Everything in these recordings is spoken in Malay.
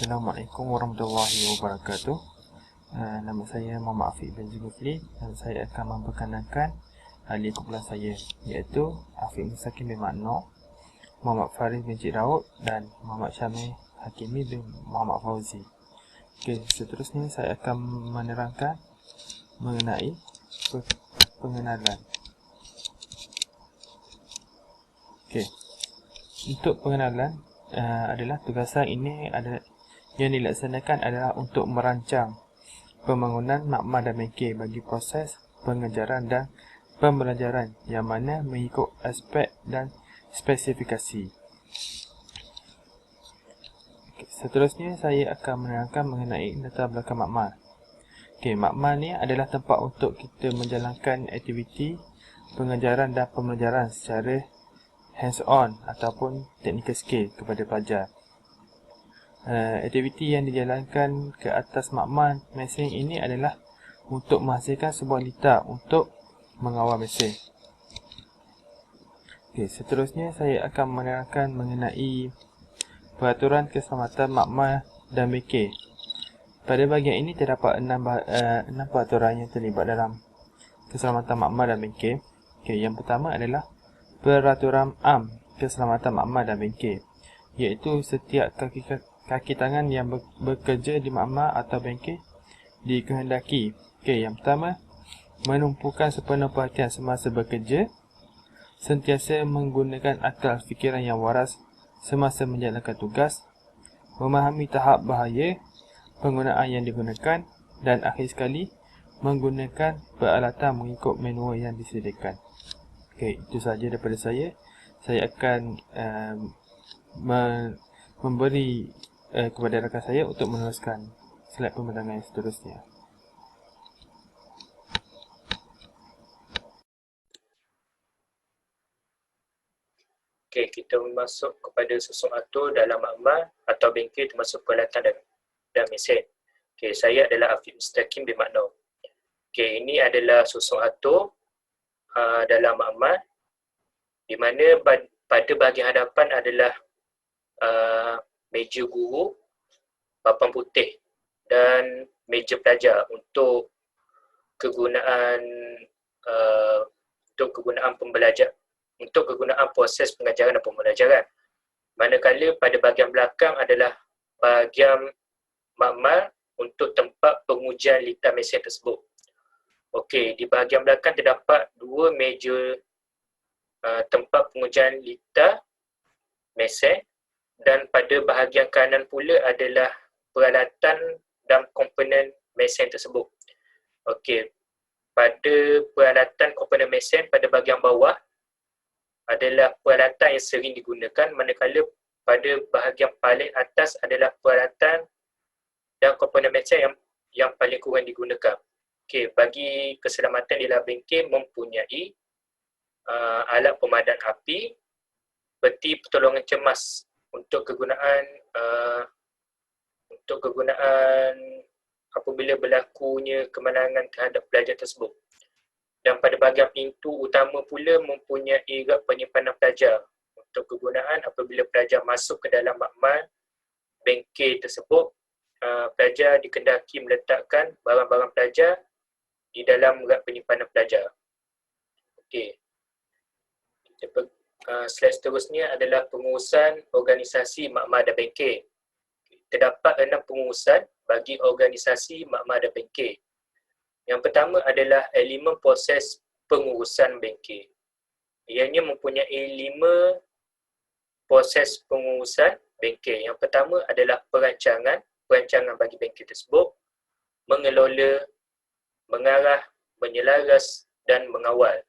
Assalamualaikum warahmatullahi wabarakatuh. Nama saya Muhammad Afiq bin Zulkifli dan saya akan memperkenalkan ahli kumpulan saya, iaitu Afiq Mustakim bin Makno, Muhammad Faris bin Cik Raud dan Muhammad Syamil Hakimi bin Muhammad Fauzi. Seterusnya saya akan menerangkan mengenai pengenalan. Untuk pengenalan adalah tugasan ini yang dilaksanakan adalah untuk merancang pembangunan makmal dan bengkel bagi proses pengejaran dan pembelajaran yang mana mengikut aspek dan spesifikasi. Seterusnya saya akan menerangkan mengenai latar belakang makmal. Makmal ni adalah tempat untuk kita menjalankan aktiviti pengajaran dan pembelajaran secara hands-on ataupun technical skill kepada pelajar. Aktiviti yang dijalankan ke atas makmal mesin ini adalah untuk menghasilkan sebuah litar untuk mengawal mesin. Seterusnya saya akan menerangkan mengenai peraturan keselamatan makmal dan bengkel. Pada bahagian ini terdapat 6 peraturan yang terlibat dalam keselamatan makmal dan bengkel. Yang pertama adalah peraturan am keselamatan makmal dan bengkel, iaitu setiap kaki tangan yang bekerja di makmal atau bengkel dikehendaki yang pertama, menumpukan sepenuh perhatian semasa bekerja, sentiasa menggunakan akal fikiran yang waras semasa menjalankan tugas, memahami tahap bahaya penggunaan yang digunakan, dan akhir sekali menggunakan peralatan mengikut manual yang disediakan. Itu sahaja daripada saya. Saya akan memberi kepada rakan saya untuk meneruskan slide pembentangan yang seterusnya. Kita masuk kepada sesuatu dalam makmal atau bengkel termasuk peralatan dan mesin. Saya adalah Afiq Mustakim bin Makno. Ini adalah sesuatu dalam makmal di mana pada bahagian hadapan adalah meja guru, papan putih dan meja pelajar untuk kegunaan untuk kegunaan proses pengajaran dan pembelajaran. Manakala pada bahagian belakang adalah bahagian makmal untuk tempat pengujian litar mesin tersebut. Di bahagian belakang terdapat 2 meja tempat pengujian litar mesin, dan pada bahagian kanan pula adalah peralatan dan komponen mesin tersebut. Pada peralatan komponen mesin pada bahagian bawah adalah peralatan yang sering digunakan, manakala pada bahagian paling atas adalah peralatan dan komponen mesin yang paling kurang digunakan. Bagi keselamatan di dalam bengkel mempunyai alat pemadam api, peti pertolongan cemas untuk kegunaan apabila berlakunya kemalangan terhadap pelajar tersebut. Dan pada bahagian pintu utama pula mempunyai rak penyimpanan pelajar untuk kegunaan apabila pelajar masuk ke dalam makmal bengkel tersebut. Pelajar dikendaki meletakkan barang-barang pelajar di dalam rak penyimpanan pelajar. Slide seterusnya adalah pengurusan organisasi makmal dan bengkel. Terdapat 6 pengurusan bagi organisasi makmal dan bengkel. Yang pertama adalah elemen proses pengurusan bengkel. Ianya mempunyai 5 proses pengurusan bengkel. Yang pertama adalah perancangan bagi bengkel tersebut, mengelola, mengarah, menyelaras dan mengawal.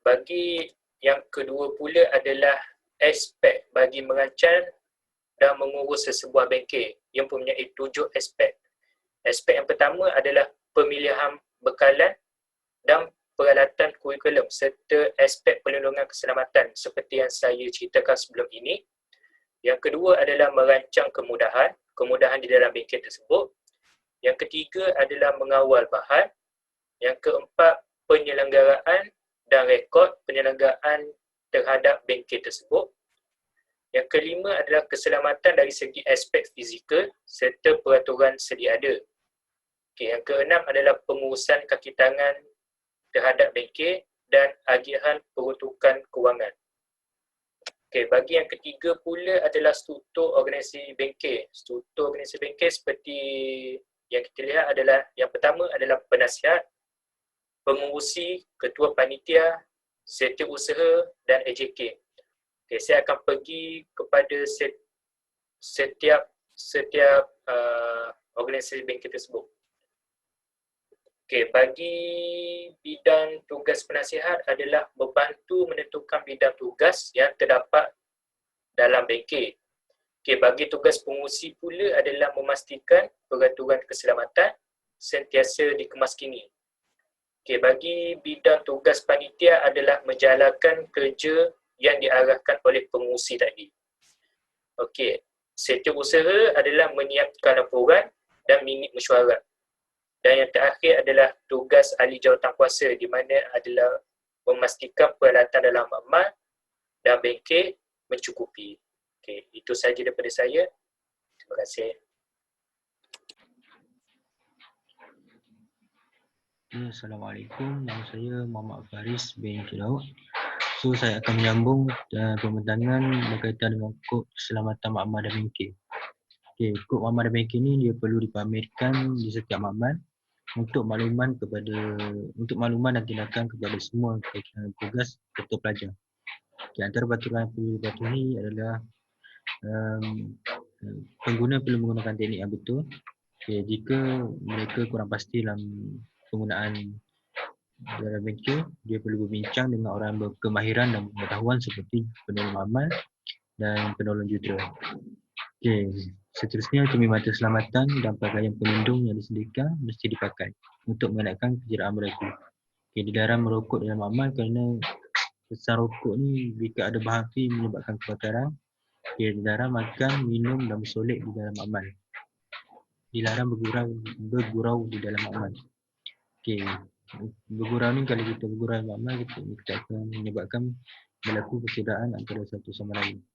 Bagi yang kedua pula adalah aspek bagi merancang dan mengurus sesebuah bengkel yang mempunyai 7 aspek. Aspek yang pertama adalah pemilihan bekalan dan peralatan kurikulum serta aspek perlindungan keselamatan seperti yang saya ceritakan sebelum ini. Yang kedua adalah merancang kemudahan di dalam bengkel tersebut. Yang ketiga adalah mengawal bahan. Yang keempat, penyelenggaraan dan rekod penyelenggaraan terhadap bengkel tersebut. Yang kelima adalah keselamatan dari segi aspek fizikal serta peraturan sedia ada. Okay, yang keenam adalah pengurusan kaki tangan terhadap bengkel dan agihan peruntukan kewangan. Okay, bagi yang ketiga pula adalah struktur organisasi bengkel. Struktur organisasi bengkel seperti yang kita lihat adalah, yang pertama adalah penasihat, pengurusi, ketua panitia, setiausaha dan AJK. Okay, saya akan pergi kepada setiap organisasi bengkel tersebut. Okay, bagi bidang tugas penasihat adalah membantu menentukan bidang tugas yang terdapat dalam bengkel. Okay, bagi tugas pengurusi pula adalah memastikan peraturan keselamatan sentiasa dikemaskini. Okay, bagi bidang tugas panitia adalah menjalankan kerja yang diarahkan oleh pengurusi tadi. Okay, setiausaha adalah menyiapkan laporan dan minit mesyuarat. Dan yang terakhir adalah tugas ahli jawatankuasa, di mana adalah memastikan peralatan dalam makmal dan bengkel mencukupi. Okey, itu sahaja daripada saya. Terima kasih. Assalamualaikum, nama saya Muhammad Faris bin Fidaud. So saya akan menyambung pembentangan berkaitan dengan kod keselamatan makmal dan bengkel. Okey, kod makmal dan bengkel ni dia perlu dipamerkan di setiap makmal untuk makluman dan tindakan kepada semua tugas serta pelajar. Okay, antara peraturan yang perlu dipatuhi adalah pengguna perlu menggunakan teknik yang betul. Okay, jika mereka kurang pasti dalam penggunaan dalam bengkel, dia perlu berbincang dengan orang yang berkemahiran dan pengetahuan seperti penolong makmal dan penolong jutera. Okay, seterusnya cermin mata keselamatan dan pakaian pelindung yang disediakan mesti dipakai untuk mengelakkan kecederaan berlaku. Okay, dilarang merokok dalam makmal kerana kesan rokok ni jika ada bahan api menyebabkan kebakaran. Okay, dilarang makan, minum dan bersolek di dalam makmal. Dilarang bergurau di dalam makmal. Okay, bergurau ni kalau kita bergurau dalam makmal, kita akan menyebabkan berlaku kecederaan antara satu sama lain.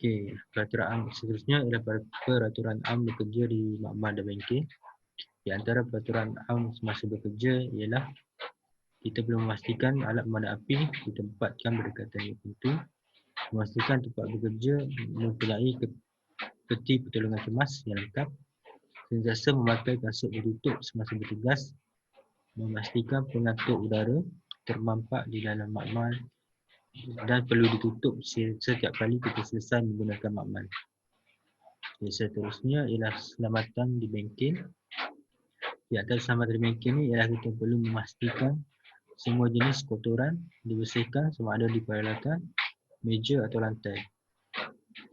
Okey, peraturan seterusnya ialah peraturan am bekerja di makmal dan bengkel. Di antara peraturan am semasa bekerja ialah kita perlu memastikan alat pemadam api ditempatkan berdekatan dengan pintu, memastikan tempat bekerja mempunyai peti pertolongan kemas yang lengkap, sentiasa memakai kasut bertutup semasa bertugas, memastikan pengatur udara termampak di dalam makmal dan perlu ditutup setiap kali kita selesai menggunakan makmal. Seterusnya ialah keselamatan di bengkel. Di antara keselamatan di bengkel ni ialah kita perlu memastikan semua jenis kotoran dibersihkan sama ada di peralatan, meja atau lantai.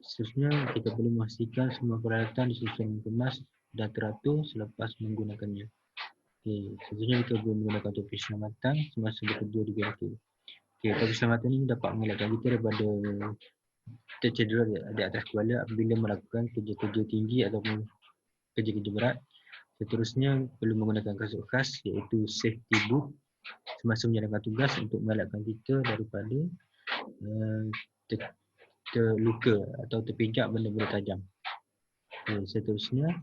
Seterusnya kita perlu memastikan semua peralatan disusun kemas dan teratur selepas menggunakannya. Seterusnya kita perlu menggunakan topi keselamatan semasa bekerja di bengkel. Topi keselamatan ini dapat mengelakkan kita daripada tercedera di atas kepala apabila melakukan kerja-kerja tinggi ataupun kerja-kerja berat. Seterusnya perlu menggunakan kasut khas iaitu safety boot semasa menjalankan tugas untuk mengelakkan kita daripada terluka atau terpijak benda-benda tajam. Seterusnya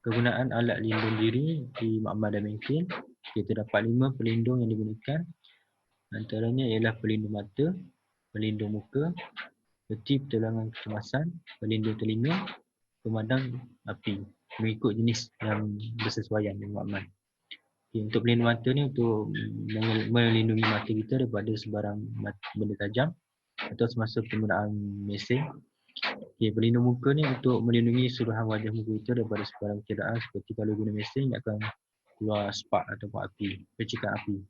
kegunaan alat lindung diri di makmal dan bengkel. Terdapat 5 pelindung yang digunakan. Antaranya ialah pelindung mata, pelindung muka, peti pertolongan kecemasan, pelindung telinga, pemadam api mengikut jenis yang bersesuaian dengan makmal. Untuk pelindung mata ni untuk melindungi mata kita daripada sebarang benda tajam atau semasa penggunaan mesin. Pelindung muka ni untuk melindungi seluruhan wajah muka kita daripada sebarang kecederaan seperti kalau guna mesin akan keluar spark ataupun api, percikan api.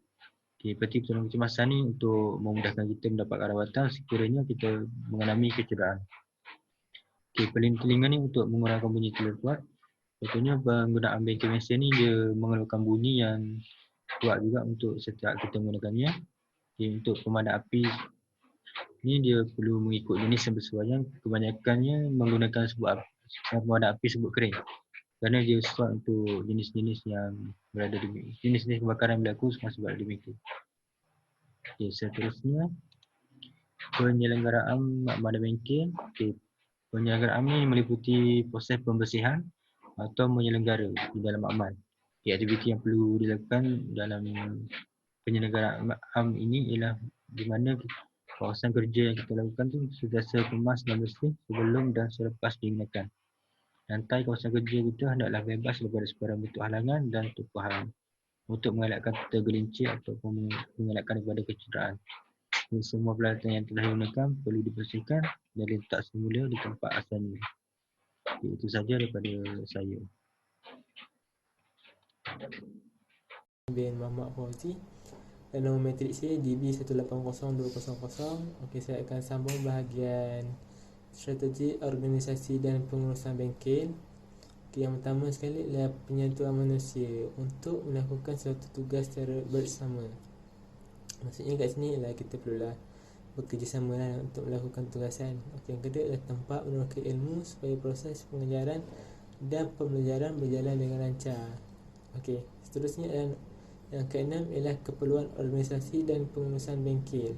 Peti pertolongan kecemasan ni untuk memudahkan kita mendapatkan rawatan sekiranya kita mengalami kecederaan. Pelindung telinga ni untuk mengurangkan bunyi telinga kuat. Contohnya penggunaan bengkel mesin ni dia mengeluarkan bunyi yang kuat juga untuk setiap kita menggunakannya. Untuk pemadam api ni dia perlu mengikut jenis yang bersesuaian. Kebanyakannya menggunakan pemadam api sebut kering kerana dia sesuai untuk jenis-jenis yang berada di jenis-jenis kebakaran yang berlaku semasa berada di bengkel. Seterusnya Penyelenggaraan makmal dan bengkel. Okay. Penyelenggaraan ini meliputi proses pembersihan atau menyelenggara di dalam makmal. Okay, aktiviti yang perlu dilakukan dalam penyelenggaraan ini ialah di mana kawasan kerja yang kita lakukan tu sentiasa kemas dan bersih sebelum dan selepas digunakan. Lantai kawasan kerja kita hendaklah bebas daripada sebarang bentuk halangan dan tumpahan untuk mengelakkan tergelincir ataupun mengelakkan daripada kecederaan. Dan semua peralatan yang telah digunakan perlu dibersihkan dan diletak semula di tempat asalnya. Okay, itu saja daripada saya. Bin Muhammad Fauzi dan nombor matrik saya DB180200. Okey, saya akan sambung bahagian strategi organisasi dan pengurusan bengkel. Okey, yang pertama sekali adalah penyentuhan manusia untuk melakukan suatu tugas secara bersama. Maksudnya kat sini ialah kita perlulah bekerjasama untuk melakukan tugasan. Okey, yang kedua adalah tempat menukar ilmu supaya proses pengajaran dan pembelajaran berjalan dengan lancar. Okey, seterusnya adalah yang keenam ialah keperluan organisasi dan pengurusan bengkel.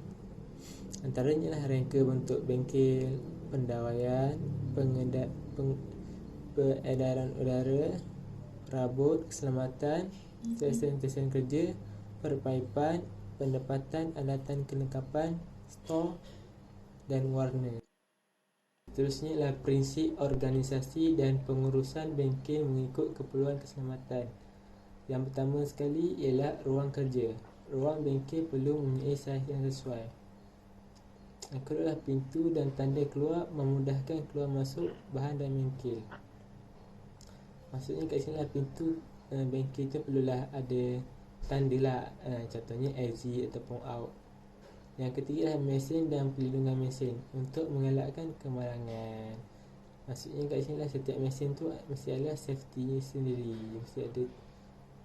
Antaranya ialah rangka bentuk bengkel, pendawaian, peredaran udara, rabut, keselamatan, stesen kerja, perpaipan, pendapatan, alatan kelengkapan, stor dan warna. Seterusnya ialah prinsip organisasi dan pengurusan bengkel mengikut keperluan keselamatan. Yang pertama sekali ialah ruang kerja. Ruang bengkel perlu mempunyai saiz yang sesuai. Yang kedua adalah pintu dan tanda keluar memudahkan keluar masuk bahan dan bengkel. Maksudnya kat sini lah pintu bengkel tu perlulah ada tanda lah, contohnya exit ataupun out. Yang ketiga adalah mesin dan pelindungan mesin untuk mengelakkan kemalangan. Maksudnya kat sini lah setiap mesin tu mesti ada safety sendiri, mesti ada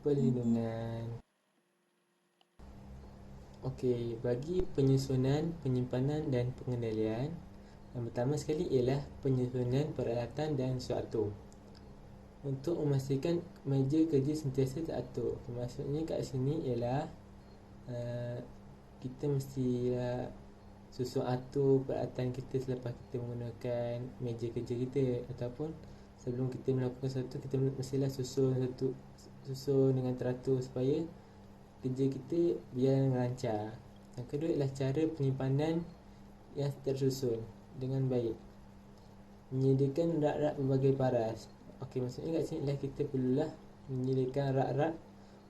perlindungan. Okey, bagi penyusunan, penyimpanan dan pengendalian, yang pertama sekali ialah penyusunan peralatan dan suatu untuk memastikan meja kerja sentiasa teratur. Maksudnya kat sini ialah kita mestilah susun atur peralatan kita selepas kita menggunakan meja kerja kita, ataupun sebelum kita melakukan sesuatu kita mestilah susun dengan teratur supaya kerja kita berjalan lancar. Yang kedua ialah cara penyimpanan yang tersusun dengan baik, menyediakan rak-rak berbagai paras. Okey, maksudnya kat sini ialah kita perlulah menyediakan rak-rak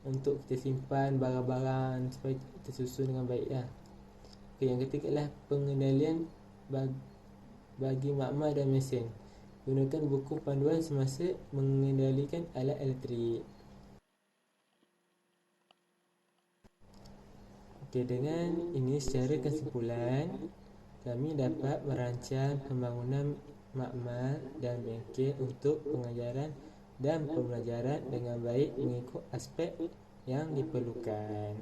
untuk kita simpan barang-barang supaya tersusun dengan baik lah. Okey, yang ketiga ialah pengendalian bagi makmal dan mesin. Gunakan buku panduan semasa mengendalikan alat elektrik. Okey, dengan ini secara kesimpulan kami dapat merancang pembangunan makmal dan bengkel untuk pengajaran dan pembelajaran dengan baik mengikut aspek yang diperlukan.